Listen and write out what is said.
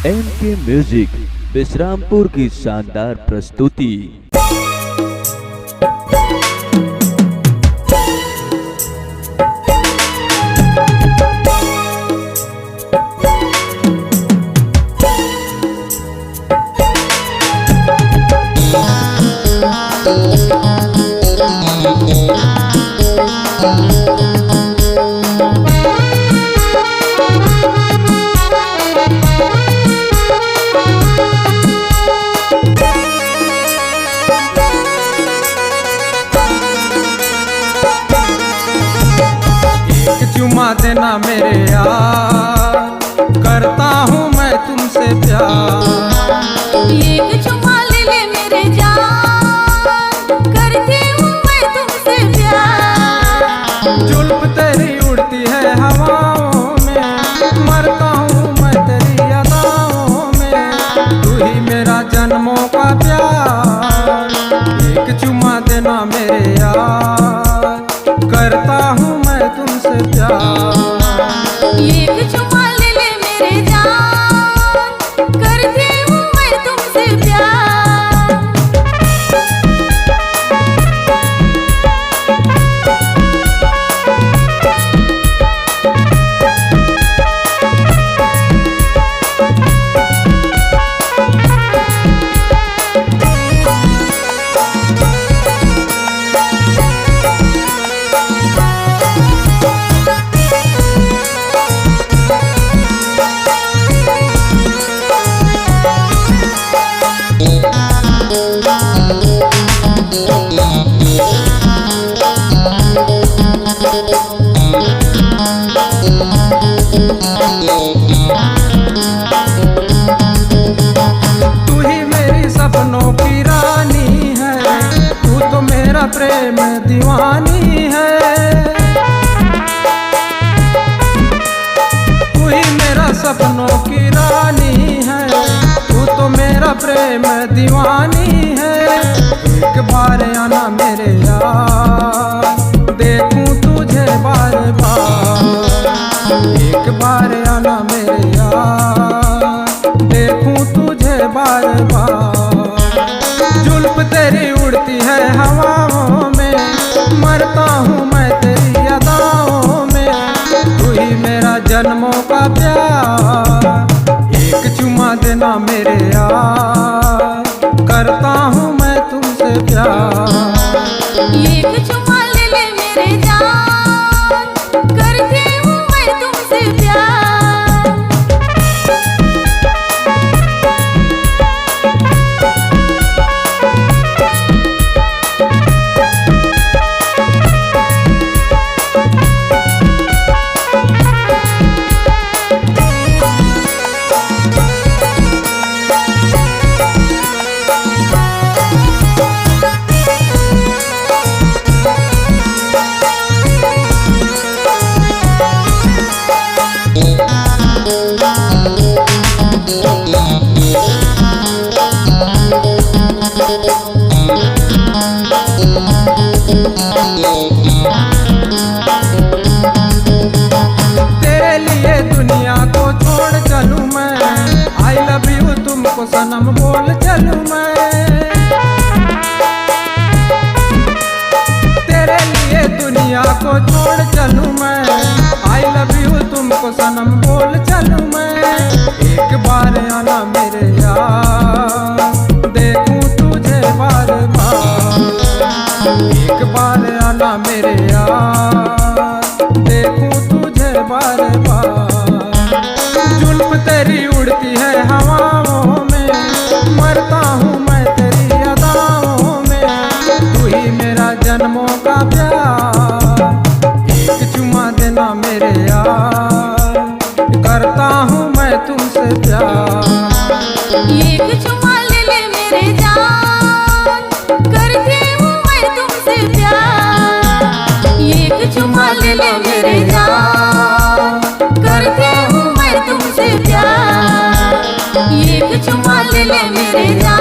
MK music Vishrampur की शानदार प्रस्तुति। चुमा देना मेरे यार, करता हूँ मैं तुमसे प्यार। एक चुमा ले ले मेरे जान, करती हूँ मैं तुमसे प्यार। जुल्फ तेरी उड़ती है हवाओं में, मरता हूँ मैं तेरी अदाओं में। तू ही मेरा जन्मों का प्यार। एक चुमा देना मेरे यार, करता हूँ मैं तुमसे प्यार। एक चुमा ले ले मेरे जान, करती हूँ मैं तुमसे प्यार। तू ही मेरी सपनों की रानी है, तू तो मेरा प्रेम दीवानी है। तू ही मेरा सपनों की रानी है, तू तो मेरा प्रेम दीवानी है। एक बार आना मेरे यार, देखूं तुझे बार बार। एक बार आना मेरे यार, देखूं तुझे बार बार। जुल्फ तेरी उड़ती है हवाओं में, मरता हूँ मैं तेरी अदाओं में। तू ही मेरा जन्मों का प्यार। एक चुमा देना मेरे यार, करता हूँ मैं तुमसे प्यार। एक चुमा ले ले मेरे जान, करती हूँ मैं तुमसे प्यार। तेरे लिए दुनिया को छोड़ चलूं मैं, आई लव यू तुमको सनम बोल चलूं मैं। तेरे लिए दुनिया को छोड़ चलूं मैं, आई लव यू तुमको सनम बोल चलूं मैं। एक बार आना मेरे यार, देखूं तुझे बार बार। एक बार आना मेरे यार, देखूं तुझे बार बार। जुल्फ तेरी उड़ती है हवाओं में, मरता हूँ मैं तेरी अदाओं में। तू ही मेरा जन्मों का प्यार। एक चुमा देना मेरे यार, करता हूँ मैं तुमसे प्यार। एक चुमा ले ले मेरे जान, करती हूँ मैं तुमसे प्यार। एक चुमा ले ले मेरे जान, करती हूँ मैं तुमसे प्यार। एक चुमा ले ले मेरे जान।